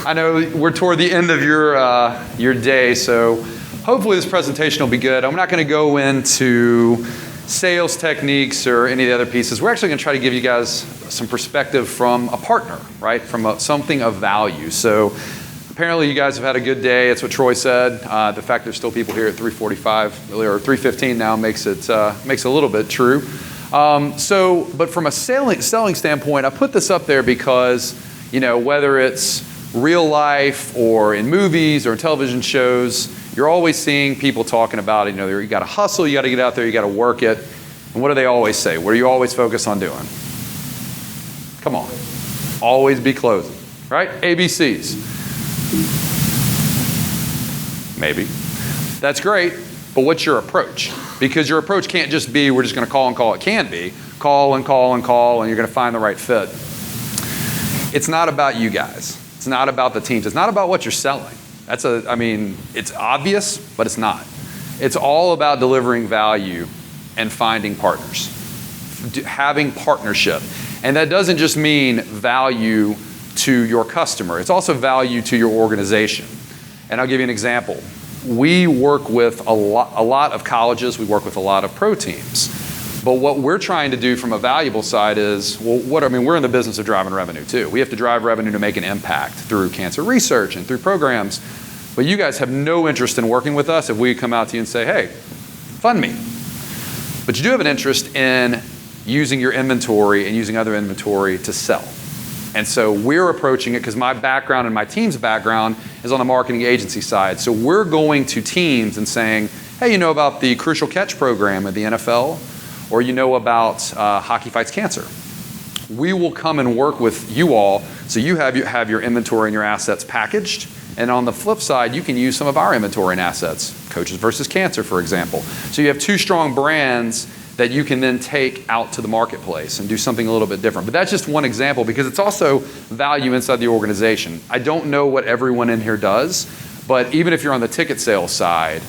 I know we're toward the end of your day, so hopefully this presentation will be good. I'm not going to go into sales techniques or any of the other pieces. We're actually going to try to give you guys some perspective from a partner, right? From something of value. So apparently you guys have had a good day. It's what Troy said. The fact there's still people here at 3:45 or 3:15 now makes it a little bit true. But from a selling standpoint, I put this up there because, whether it's real life or in movies or in television shows, you're always seeing people talking about, you got to hustle, you got to get out there, you got to work it. And what do they always say? What do you always focus on doing? Come on. Always be closing, right? ABCs. Maybe. That's great, but what's your approach? Because your approach can't just be, we're just going to call and call. It can be call and call and call, and you're going to find the right fit. It's not about you guys. It's not about the teams. It's not about what you're selling. It's obvious, but it's not. It's all about delivering value and finding partners, having partnership. And that doesn't just mean value to your customer. It's also value to your organization. And I'll give you an example. We work with a lot of colleges. We work with a lot of pro teams. But what we're trying to do from a valuable side is, we're in the business of driving revenue too. We have to drive revenue to make an impact through cancer research and through programs. But you guys have no interest in working with us if we come out to you and say, hey, fund me. But you do have an interest in using your inventory and using other inventory to sell. And so we're approaching it because my background and my team's background is on the marketing agency side. So we're going to teams and saying, hey, you know about the Crucial Catch program at the NFL? Or you know about Hockey Fights Cancer? We will come and work with you all so you have your inventory and your assets packaged. And on the flip side, you can use some of our inventory and assets, Coaches versus Cancer, for example. So you have two strong brands that you can then take out to the marketplace and do something a little bit different. But that's just one example because it's also value inside the organization. I don't know what everyone in here does, but even if you're on the ticket sales side,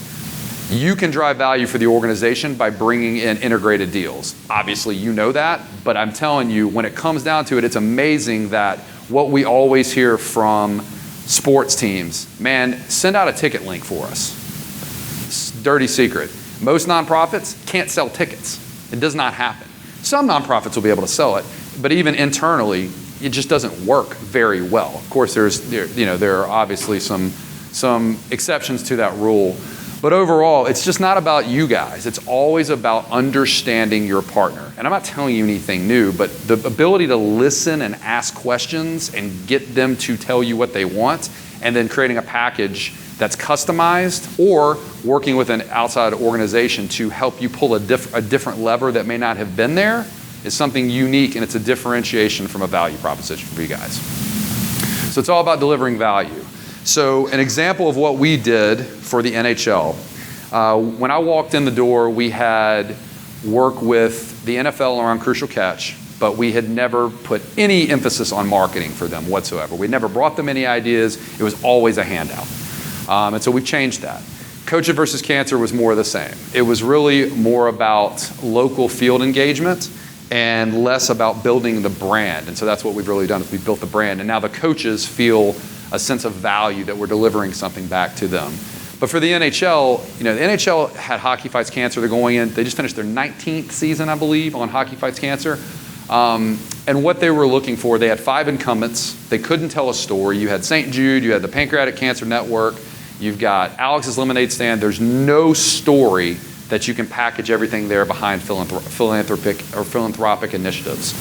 you can drive value for the organization by bringing in integrated deals. Obviously, you know that, but I'm telling you, when it comes down to it, it's amazing that what we always hear from sports teams, man, send out a ticket link for us. It's a dirty secret. Most nonprofits can't sell tickets. It does not happen. Some nonprofits will be able to sell it, but even internally, it just doesn't work very well. Of course, there are obviously some exceptions to that rule. But overall, it's just not about you guys. It's always about understanding your partner. And I'm not telling you anything new, but the ability to listen and ask questions and get them to tell you what they want, and then creating a package that's customized or working with an outside organization to help you pull a different lever that may not have been there is something unique, and it's a differentiation from a value proposition for you guys. So it's all about delivering value. So an example of what we did for the NHL, when I walked in the door, we had worked with the NFL around Crucial Catch, but we had never put any emphasis on marketing for them whatsoever. We never brought them any ideas. It was always a handout. And so we've changed that. Coaches versus Cancer was more of the same. It was really more about local field engagement and less about building the brand. And so that's what we've really done is we've built the brand. And now the coaches feel a sense of value that we're delivering something back to them. But for the NHL, the NHL had Hockey Fights Cancer. They're going in, they just finished their 19th season, I believe, on Hockey Fights Cancer. And what they were looking for, they had 5 incumbents. They couldn't tell a story. You had St. Jude, you had the Pancreatic Cancer Network, you've got Alex's Lemonade Stand. There's no story that you can package everything there behind philanthropic initiatives.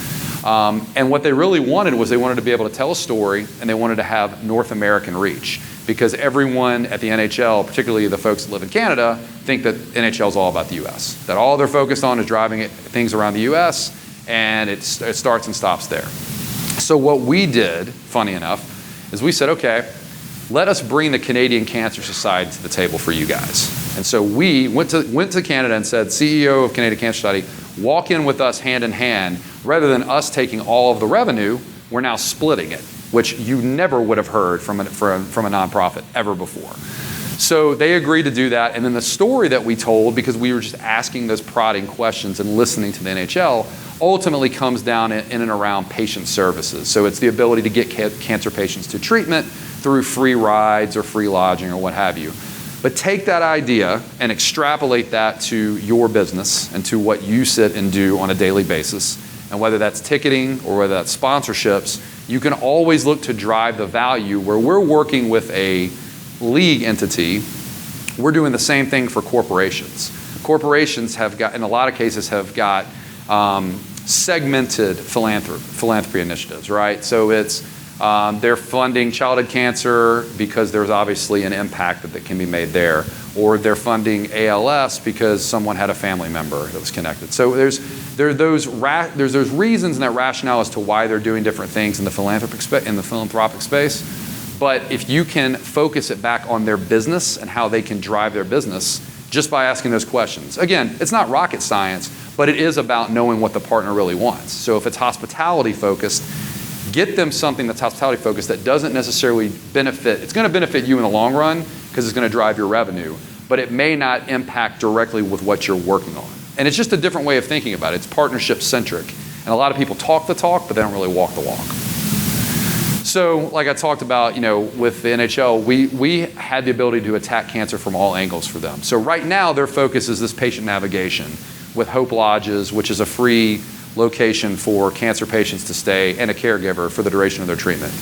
And what they really wanted was they wanted to be able to tell a story, and they wanted to have North American reach, because everyone at the NHL, particularly the folks that live in Canada, think that NHL is all about the US, that all they're focused on is driving things around the US, and it starts and stops there. So what we did, funny enough, is we said, okay, let us bring the Canadian Cancer Society to the table for you guys. And so we went to Canada and said, CEO of Canadian Cancer Society, walk in with us hand in hand. Rather than us taking all of the revenue, we're now splitting it, which you never would have heard from a nonprofit ever before. So they agreed to do that. And then the story that we told, because we were just asking those prodding questions and listening to the NHL, ultimately comes down in and around patient services. So it's the ability to get cancer patients to treatment through free rides or free lodging or what have you. But take that idea and extrapolate that to your business and to what you sit and do on a daily basis. And whether that's ticketing or whether that's sponsorships, you can always look to drive the value where we're working with a league entity. We're doing the same thing for corporations. Corporations have got, in a lot of cases, have got segmented philanthropy initiatives, right? So it's they're funding childhood cancer because there's obviously an impact that can be made there, or they're funding ALS because someone had a family member that was connected. So there's those reasons and that rationale as to why they're doing different things in the philanthropic space. But if you can focus it back on their business and how they can drive their business just by asking those questions. Again, it's not rocket science, but it is about knowing what the partner really wants. So if it's hospitality focused, get them something that's hospitality focused that doesn't necessarily benefit. It's going to benefit you in the long run because it's going to drive your revenue, but it may not impact directly with what you're working on. And it's just a different way of thinking about it. It's partnership centric. And a lot of people talk the talk, but they don't really walk the walk. So like I talked about, with the NHL, we had the ability to attack cancer from all angles for them. So right now their focus is this patient navigation with Hope Lodges, which is a free location for cancer patients to stay and a caregiver for the duration of their treatment.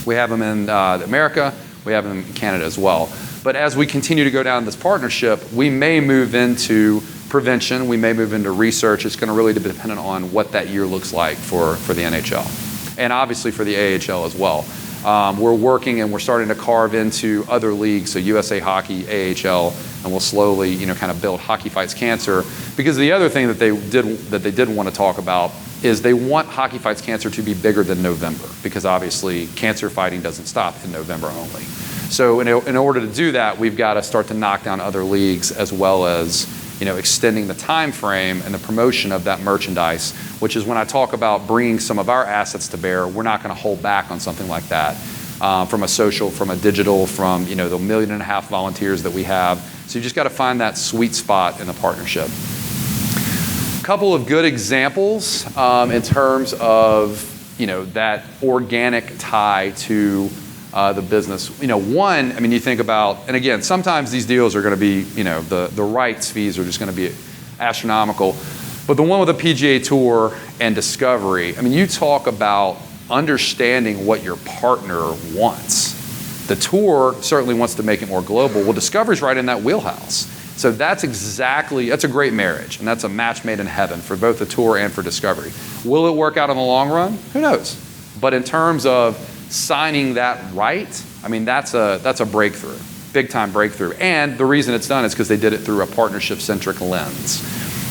We have them in America, we have them in Canada as well. But as we continue to go down this partnership, we may move into prevention, we may move into research. It's going to really be dependent on what that year looks like for the NHL. And obviously for the AHL as well. We're working and we're starting to carve into other leagues, so USA Hockey, AHL, and we'll slowly, kind of build Hockey Fights Cancer. Because the other thing that they didn't want to talk about is they want Hockey Fights Cancer to be bigger than November, because obviously cancer fighting doesn't stop in November only. So in order to do that, we've got to start to knock down other leagues as well as extending the time frame and the promotion of that merchandise, which is when I talk about bringing some of our assets to bear, we're not going to hold back on something like that from a social, from a digital, from the 1.5 million volunteers that we have. So you just got to find that sweet spot in the partnership. A couple of good examples in terms of that organic tie to the business. One, you think about, and again, sometimes these deals are going to be, the rights fees are just going to be astronomical. But the one with the PGA Tour and Discovery, you talk about understanding what your partner wants. The Tour certainly wants to make it more global. Well, Discovery's right in that wheelhouse. So that's a great marriage, and that's a match made in heaven for both the Tour and for Discovery. Will it work out in the long run? Who knows? But in terms of signing that right, that's a breakthrough, big time breakthrough. And the reason it's done is because they did it through a partnership-centric lens.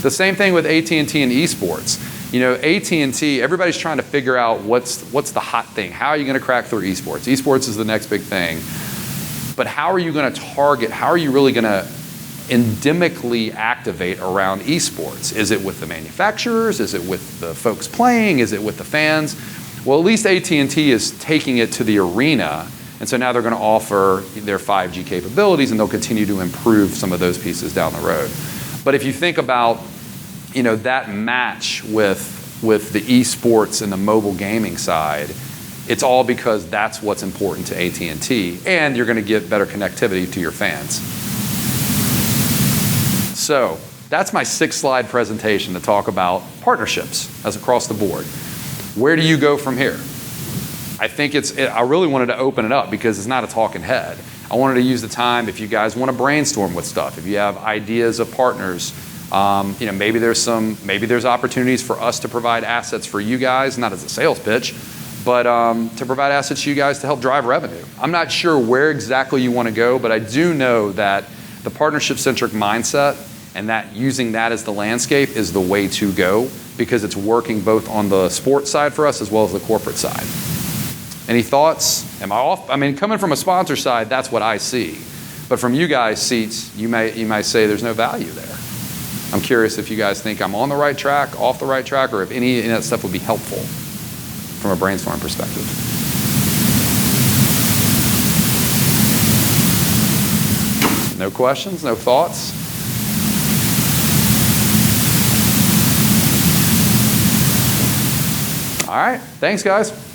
The same thing with AT&T and esports. AT&T, everybody's trying to figure out what's the hot thing. How are you going to crack through esports? Esports is the next big thing. But how are you going to target, how are you really going to endemically activate around esports? Is it with the manufacturers? Is it with the folks playing? Is it with the fans? Well, at least AT&T is taking it to the arena, and so now they're going to offer their 5G capabilities, and they'll continue to improve some of those pieces down the road. But if you think about, that match with the esports and the mobile gaming side, it's all because that's what's important to AT&T, and you're going to get better connectivity to your fans. So that's my 6-slide presentation to talk about partnerships as across the board. Where do you go from here? I really wanted to open it up because it's not a talking head. I wanted to use the time if you guys want to brainstorm with stuff, if you have ideas of partners, maybe there's opportunities for us to provide assets for you guys, not as a sales pitch, but to provide assets to you guys to help drive revenue. I'm not sure where exactly you want to go, but I do know that the partnership-centric mindset and that using that as the landscape is the way to go, because it's working both on the sports side for us as well as the corporate side. Any thoughts? Am I off? Coming from a sponsor side, that's what I see. But from you guys' seats, you might say there's no value there. I'm curious if you guys think I'm on the right track, off the right track, or if any of that stuff would be helpful from a brainstorm perspective. No questions? No thoughts? All right. Thanks, guys.